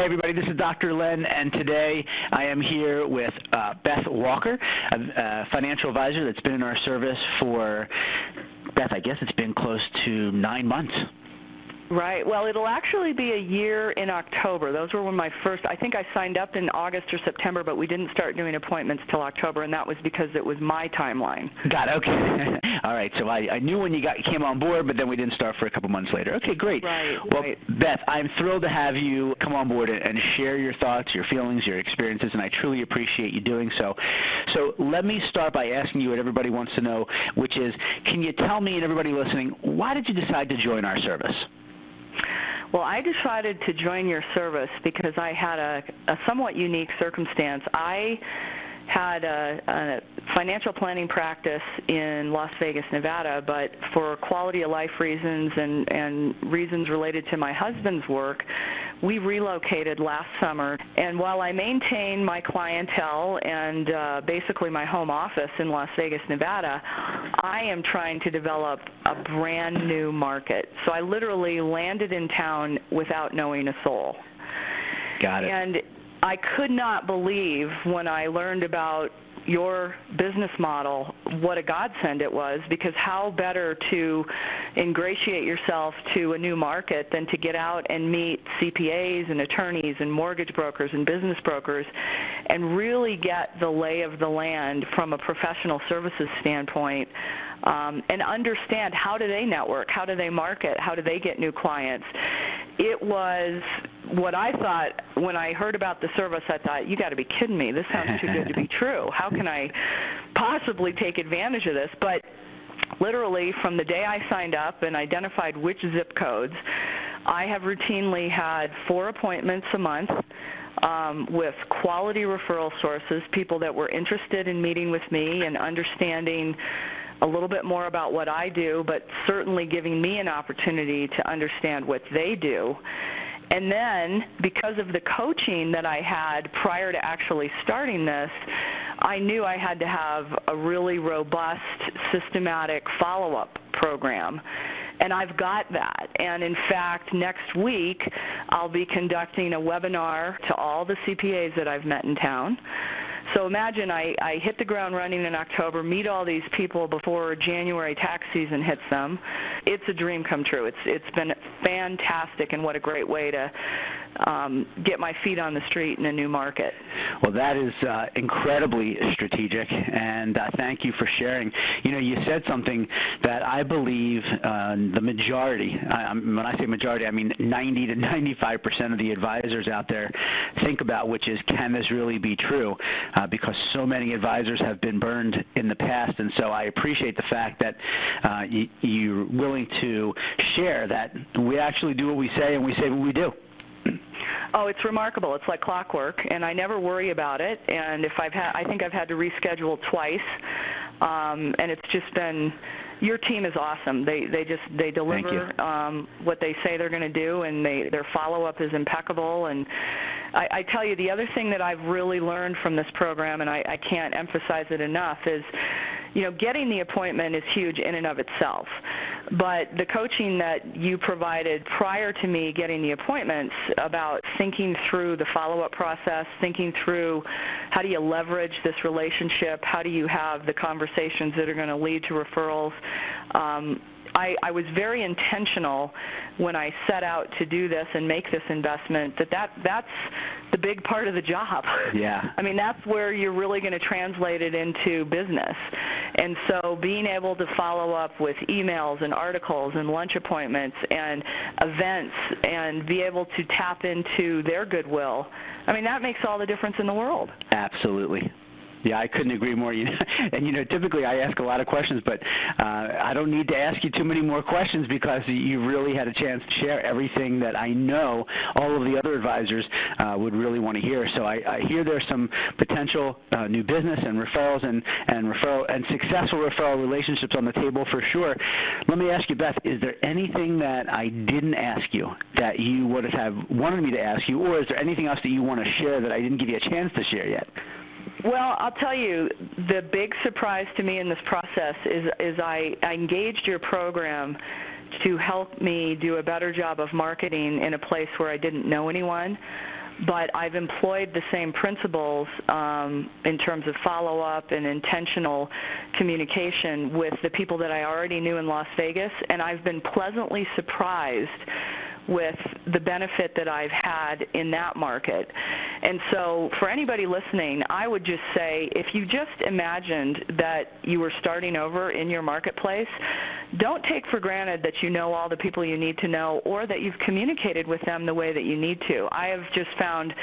everybody, this is Dr. Len, and today I am here with Beth Walker, a financial advisor that's been in our service for, Beth, I guess it's been close to 9 months. Right. Well, it'll actually be a year in October. Those were when I think I signed up in August or September, but we didn't start doing appointments till October, and that was because it was my timeline. Got it. Okay. All right. So I knew when you came on board, but then we didn't start for a couple months later. Okay, great. Right. Well, right. Beth, I'm thrilled to have you come on board and share your thoughts, your feelings, your experiences, and I truly appreciate you doing so. So let me start by asking you what everybody wants to know, which is, can you tell me and everybody listening, why did you decide to join our service? Well, I decided to join your service because I had a somewhat unique circumstance. I had a financial planning practice in Las Vegas, Nevada, but for quality of life reasons and reasons related to my husband's work, we relocated last summer. And while I maintain my clientele and basically my home office in Las Vegas, Nevada, I am trying to develop a brand new market. So I literally landed in town without knowing a soul. Got it. And I could not believe when I learned about your business model what a godsend it was, because how better to ingratiate yourself to a new market than to get out and meet CPAs and attorneys and mortgage brokers and business brokers and really get the lay of the land from a professional services standpoint, and understand how do they network, how do they market, how do they get new clients. It was what I thought when I heard about the service. I thought, you got to be kidding me. This sounds too good to be true. How can I possibly take advantage of this? But literally from the day I signed up and identified which zip codes, I have routinely had 4 appointments a month with quality referral sources, people that were interested in meeting with me and understanding a little bit more about what I do, but certainly giving me an opportunity to understand what they do. And then, because of the coaching that I had prior to actually starting this, I knew I had to have a really robust, systematic follow-up program. And I've got that. And in fact, next week, I'll be conducting a webinar to all the CPAs that I've met in town. So imagine I hit the ground running in October, meet all these people before January tax season hits them. It's a dream come true. It's been fantastic, and what a great way to get my feet on the street in a new market. Well, that is incredibly strategic, and thank you for sharing. You know, you said something that I believe the majority, when I say majority, I mean 90 to 95% of the advisors out there think about, which is, can this really be true? Because so many advisors have been burned in the past, and so I appreciate the fact that you're willing to share that we actually do what we say and we say what we do. Oh, it's remarkable. It's like clockwork, and I never worry about it. And I think I've had to reschedule twice, and it's just been. Your team is awesome. They deliver what they say they're going to do, and their follow-up is impeccable. And I tell you, the other thing that I've really learned from this program, and I can't emphasize it enough, is, you know, getting the appointment is huge in and of itself. But the coaching that you provided prior to me getting the appointments about thinking through the follow-up process, thinking through how do you leverage this relationship, how do you have the conversations that are going to lead to referrals, I was very intentional when I set out to do this and make this investment that's the big part of the job. Yeah. I mean, that's where you're really going to translate it into business. And so being able to follow up with emails and articles and lunch appointments and events and be able to tap into their goodwill, I mean, that makes all the difference in the world. Absolutely. Yeah, I couldn't agree more. And, you know, typically I ask a lot of questions, but I don't need to ask you too many more questions because you really had a chance to share everything that I know all of the other advisors would really want to hear. So I hear there's some potential new business and referrals and successful referral relationships on the table for sure. Let me ask you, Beth, is there anything that I didn't ask you that you would have wanted me to ask you, or is there anything else that you want to share that I didn't give you a chance to share yet? Well, I'll tell you, the big surprise to me in this process is I engaged your program to help me do a better job of marketing in a place where I didn't know anyone. but I've employed the same principles in terms of follow-up and intentional communication with the people that I already knew in Las Vegas, and I've been pleasantly surprised with the benefit that I've had in that market. And so for anybody listening, I would just say, if you just imagined that you were starting over in your marketplace, don't take for granted that you know all the people you need to know or that you've communicated with them the way that you need to. I have just found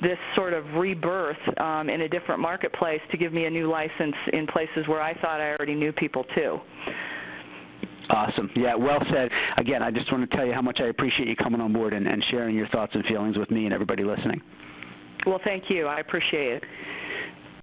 this sort of rebirth in a different marketplace to give me a new license in places where I thought I already knew people too. Awesome. Yeah, well said. Again, I just want to tell you how much I appreciate you coming on board and sharing your thoughts and feelings with me and everybody listening. Well, thank you. I appreciate it.